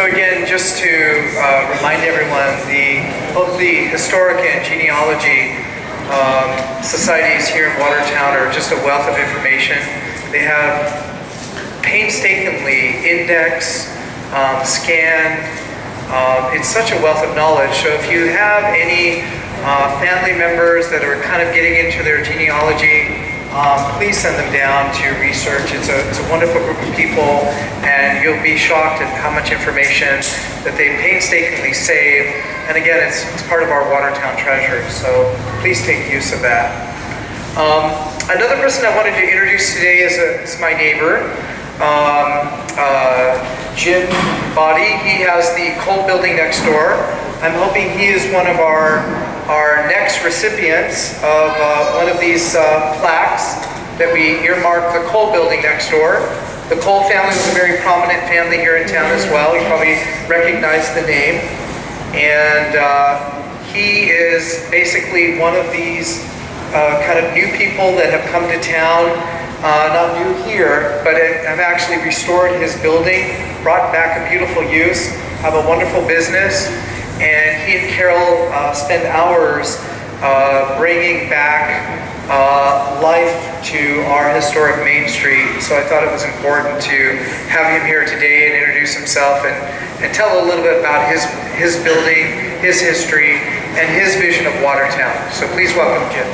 So again, just to remind everyone, both the historic and genealogy societies here in Watertown are just a wealth of information. They have painstakingly indexed, scanned. It's such a wealth of knowledge. So if you have any family members that are kind of getting into their genealogy, please send them down to research. It's a wonderful group of people, and you'll be shocked at how much information that they painstakingly save. And again, it's part of our Watertown treasure, so please take use of that. Another person I wanted to introduce today is my neighbor, Jim Baade. He has the coal building next door. I'm hoping he is one of our next recipients of one of these plaques that we earmark the coal building next door. The Cole family was a very prominent family here in town as well. You probably recognize the name. And he is basically one of these kind of new people that have come to town, not new here, but have actually restored his building, brought back a beautiful use, have a wonderful business. And he and Carol spend hours bringing back life to our historic Main Street. So I thought it was important to have him here today and introduce himself and tell a little bit about his building, his history, and his vision of Watertown. So please welcome Jim.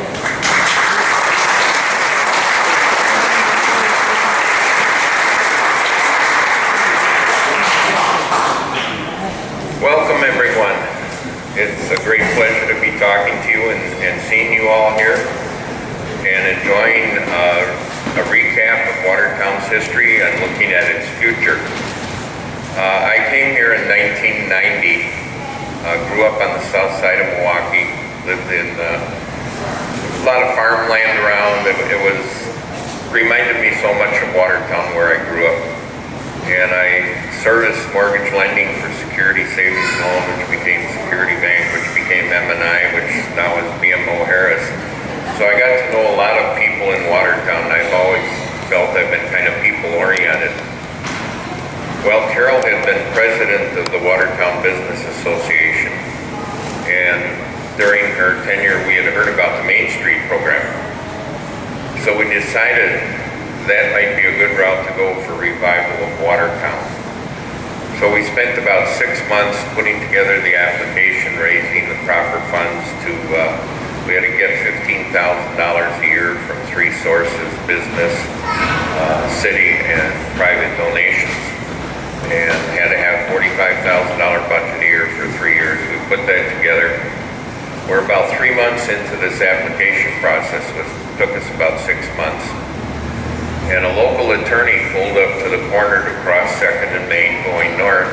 Welcome everyone. It's a great pleasure to be talking to you and seeing you all here and enjoying a recap of Watertown's history and looking at its future. I came here in 1990, grew up on the south side of Milwaukee, lived in a lot of farmland around. It reminded me so much of Watertown where I grew up. And I serviced mortgage lending for Security Savings Loan, which became Security Bank, which became M&I, which now is BMO Harris. So I got to know a lot of people in Watertown. I've always felt I've been kind of people-oriented. Well, Carol had been president of the Watertown Business Association, and during her tenure, we had heard about the Main Street program. So we decided that might be a good route to go for revival of Watertown. So we spent about 6 months putting together the application, raising the proper funds to, we had to get $15,000 a year from 3 sources, business, city, and private donations. And had to have $45,000 budget a year for 3 years. We put that together. We're about 3 months into this application process, which took us about 6 months. And a local attorney pulled up to the corner to cross 2nd and Main going north.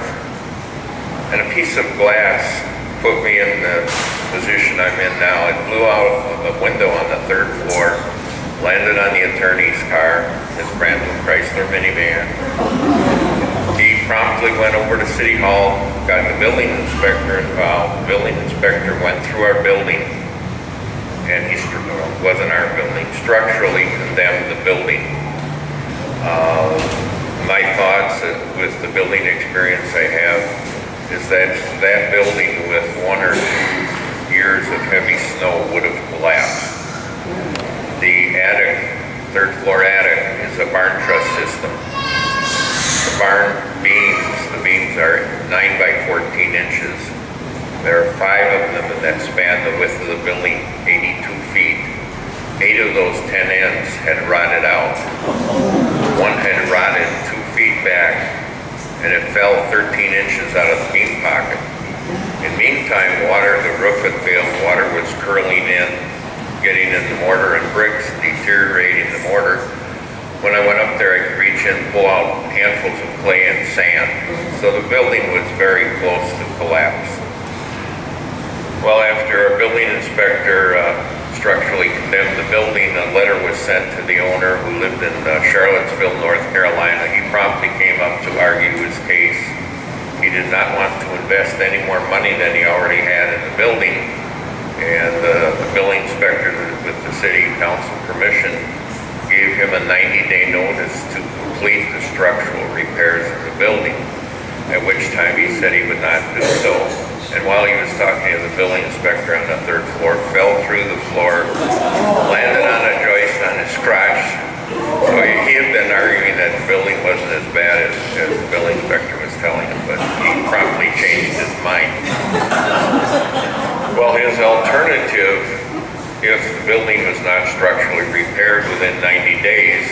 And a piece of glass put me in the position I'm in now. It blew out of a window on the 3rd floor, landed on the attorney's car, his brand new Chrysler minivan. He promptly went over to City Hall, got the building inspector involved. The building inspector went through our building, and he wasn't our building, structurally condemned the building. My thoughts with the building experience I have is that that building with 1 or 2 years of heavy snow would have collapsed. The attic, 3rd floor attic, is a barn truss system. The barn beams, the beams are 9 by 14 inches. There are 5 of them that span the width of the building, 82 feet. 8 of those 10 ends had rotted out. 1 had rotted 2 feet back, and it fell 13 inches out of the beam pocket. In the meantime, the roof had failed, water was curling in, getting in the mortar and bricks, deteriorating the mortar. When I went up there, I could reach in, pull out handfuls of clay and sand. So the building was very close to collapse. Well, after a building inspector structurally condemned the building, a letter was sent to the owner who lived in Charlottesville, North Carolina. He promptly came up to argue his case. He did not want to invest any more money than he already had in the building. And the building inspector, with the city council permission, gave him a 90-day notice to complete the structural repairs of the building. at which time he said he would not do so. And while he was talking to the building inspector on the third floor, fell through the floor, landed on a joist on his crotch. So he had been arguing that the building wasn't as bad as the building inspector was telling him, but he promptly changed his mind. Well, his alternative, if the building was not structurally repaired within 90 days,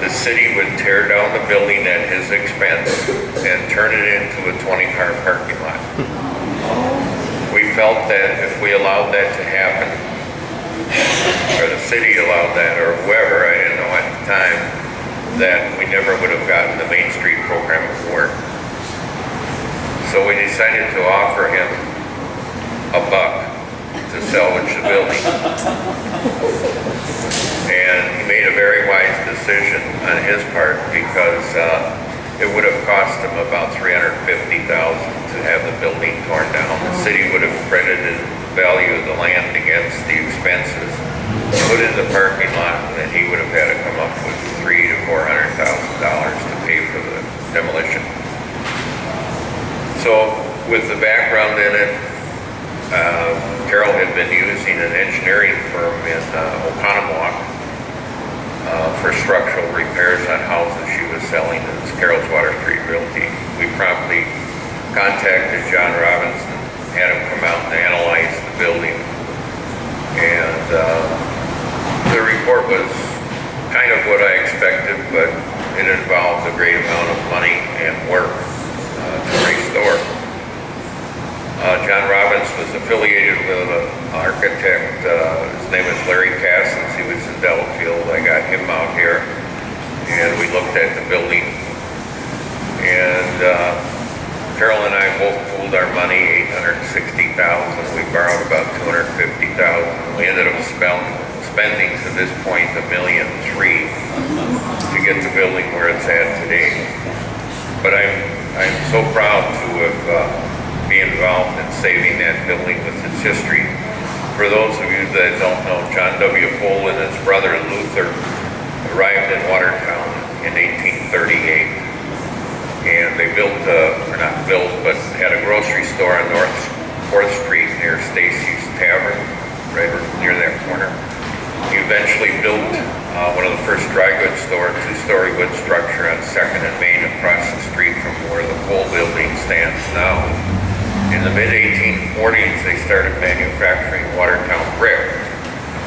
the city would tear down the building at his expense and turn it into a 20-car parking lot. We felt that if we allowed that to happen, or the city allowed that, or whoever, I didn't know at the time, that we never would have gotten the Main Street program award. So we decided to offer him $1 to salvage the building. And he made a very wise decision on his part because it would have cost him about $350,000 to have the building torn down. The city would have credited the value of the land against the expenses, put in the parking lot, and he would have had to come up with $300,000 to $400,000 to pay for the demolition. So with the background in it, Carol had been using an engineering firm in Oconomowoc for structural repairs on houses she was selling. It's Carol's Water Street Realty. We promptly contacted John Robinson, had him come out and analyze the building. And the report was kind of what I expected, but it involved a great amount of money and work to restore. John Robbins was affiliated with an architect. His name is Larry Cassens. He was in Delafield. I got him out here, and we looked at the building. And Carol and I both pooled our money, $860,000. We borrowed about $250,000. We ended up spending to this point $1.3 million to get the building where it's at today. But I'm so proud to have be involved in saving that building with its history. For those of you that don't know, John W. Pohl and his brother Luther arrived in Watertown in 1838, and they built, or not built, but had a grocery store on North 4th Street near Stacy's Tavern, right near that corner. He eventually built one of the first dry goods stores, two-story wood structure on 2nd and Main across the street from where the Pohl building stands now. In the mid-1840s, they started manufacturing Watertown brick.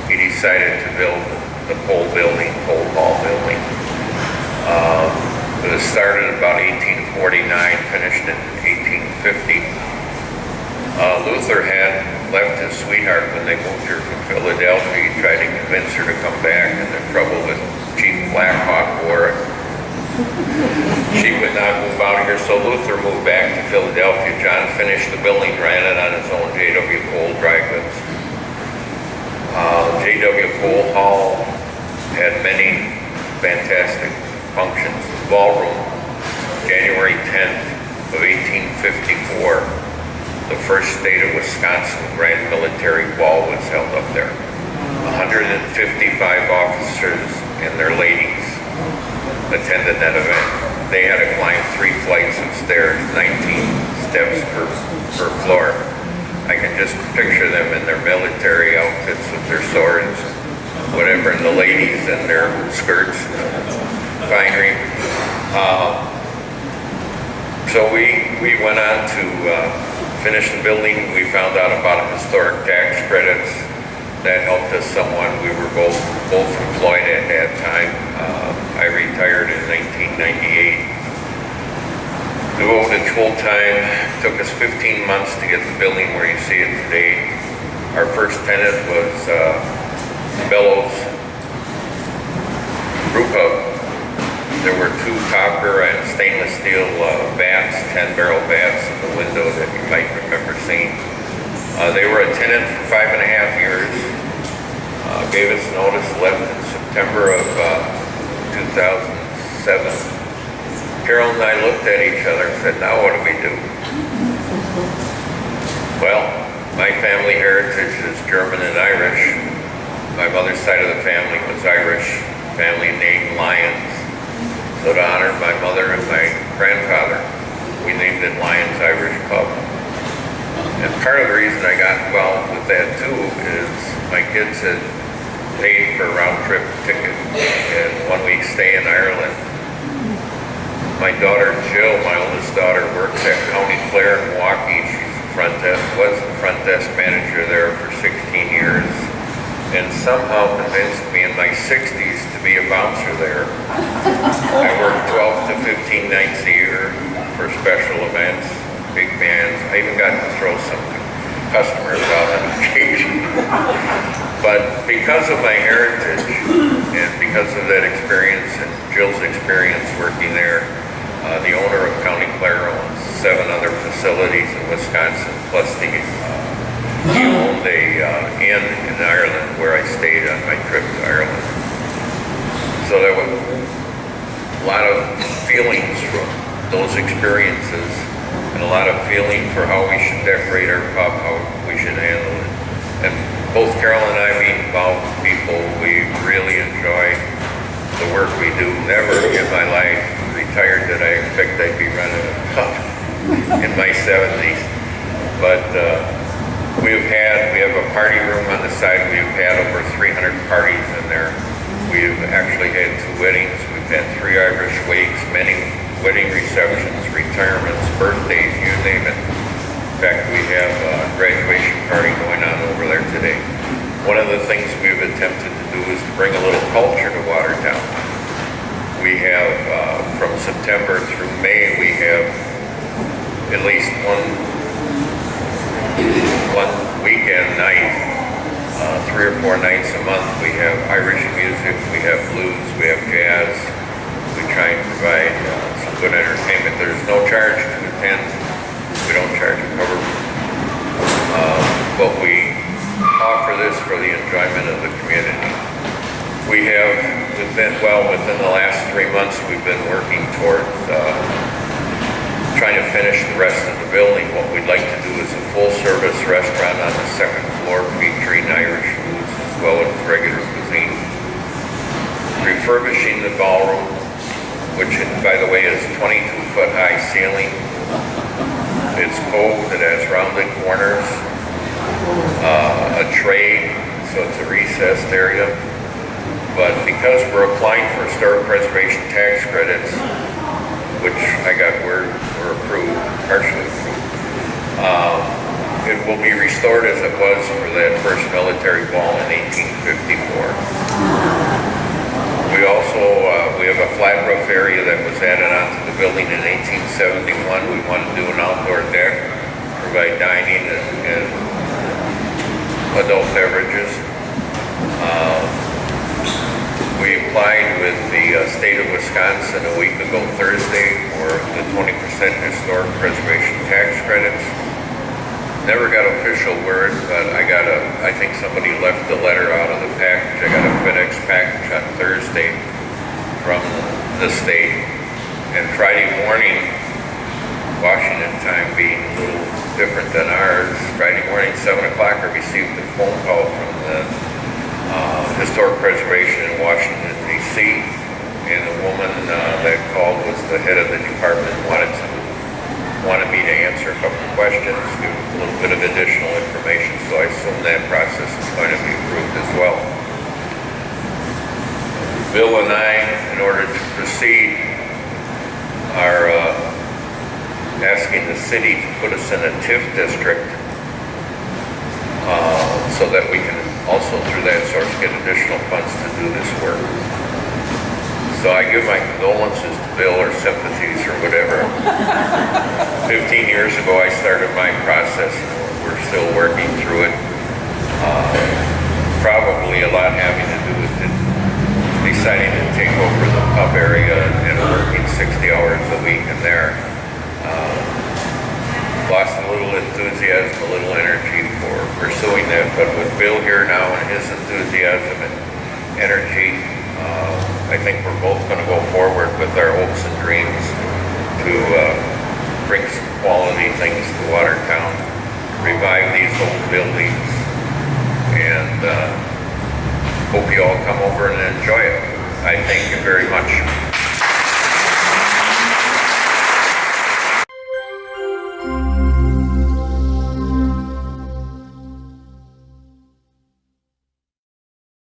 He decided to build the Pohl building, Pohl Hall building. It was started about 1849, finished in 1850. Luther had left his sweetheart when they moved here from Philadelphia. He tried to convince her to come back, and the trouble with Chief Black Hawk War, she would not move out here, so Luther moved back to Philadelphia. John finished the building, ran it on his own J.W. Pohl dry goods. J.W. Pohl Hall had many fantastic functions. The ballroom, January 10th of 1854, the first state of Wisconsin Grand Military Ball was held up there. 155 officers and their ladies attended that event. They had to climb 3 flights of stairs, 19 steps per floor. I can just picture them in their military outfits with their swords, whatever, and the ladies in their skirts, finery. So we went on to finish the building. We found out about historic tax credits. That helped us somewhat. We were both employed at that time. I retired in 1998. Devoted full time. Took us 15 months to get the building where you see it today. Our first tenant was Bellows Brew Pub. There were 2 copper and stainless steel vats, 10-barrel vats in the window that you might remember seeing. They were a tenant for 5.5 years. Gave us notice, left in September of 2007. Carol and I looked at each other and said, now what do we do? Well, my family heritage is German and Irish. My mother's side of the family was Irish, family named Lyons. So to honor my mother and my grandfather, we named trained at Lyons Irish Pub. And part of the reason I got involved with that too is my kids had paid for a round trip ticket and 1 week stay in Ireland. My daughter Jill, my oldest daughter, works at County Clare in Milwaukee. She's was the front desk manager there for 16 years, and somehow convinced me in my 60s to be a bouncer there. I worked 12 to 15 nights a year for special events, big bands. I even got to throw some customers out on occasion. But because of my heritage and because of that experience and Jill's experience working there, the owner of County Clare owns 7 other facilities in Wisconsin, plus he owned a inn in Ireland where I stayed on my trip to Ireland. So there was a lot of feelings from those experiences and a lot of feeling for how we should decorate our pub, how we should handle it. And both Carol and I being involved people, we really enjoy the work we do. Never in my life retired did I expect I'd be running a pub in my 70s. But we have a party room on the side. We've had over 300 parties in there. We've actually had 2 weddings. We've had 3 Irish wakes, many wedding receptions, retirements, birthdays, you name it. In fact, we have a graduation party going on over there today. One of the things we've attempted to do is to bring a little culture to Watertown. We have, from September through May, we have at least one weekend night, 3 or 4 nights a month. We have Irish music, we have blues, we have jazz. We try and provide some good entertainment. There's no charge to attend. We don't charge a cover. But we offer this for the enjoyment of the community. We have, within the last 3 months, we've been working towards trying to finish the rest of the building. What we'd like to do is a full-service restaurant on the 2nd floor featuring Irish foods as well as regular cuisine. Refurbishing the ballroom, which, by the way, is 22-foot high ceiling. It's coved, it has rounded corners, a tray, so it's a recessed area. But because we're applying for historic preservation tax credits, which I got word were approved, partially approved, it will be restored as it was for that first military ball in 1854. We also, we have a flat roof area that was added onto the building in 1871. We want to do an outdoor deck, provide dining and adult beverages. We applied with the state of Wisconsin a week ago Thursday for the 20% historic preservation tax credits. Never got official word, but I think somebody left the letter out of the package. I got a FedEx package on Thursday from the state. And Friday morning, Washington time being a little different than ours, Friday morning, 7 o'clock, I received a phone call from the Historic Preservation in Washington, D.C. And the woman that called was the head of the department, wanted me to answer a couple of questions, give a little bit of additional information, so I assume that process is going to be approved as well. Bill and I, in order to proceed, are asking the city to put us in a TIF district so that we can also, through that source, get additional funds to do this work. So I give my condolences to Bill, or sympathies, or whatever. 15 years ago, I started my process. We're still working through it. Probably a lot having to do with it, deciding to take over the pub area and working 60 hours a week in there. Lost a little enthusiasm, a little energy for pursuing that, but with Bill here now and his enthusiasm and energy, I think we're both going to go forward with our hopes and dreams to bring some quality things to Watertown, revive these old buildings, and hope you all come over and enjoy it. I thank you very much.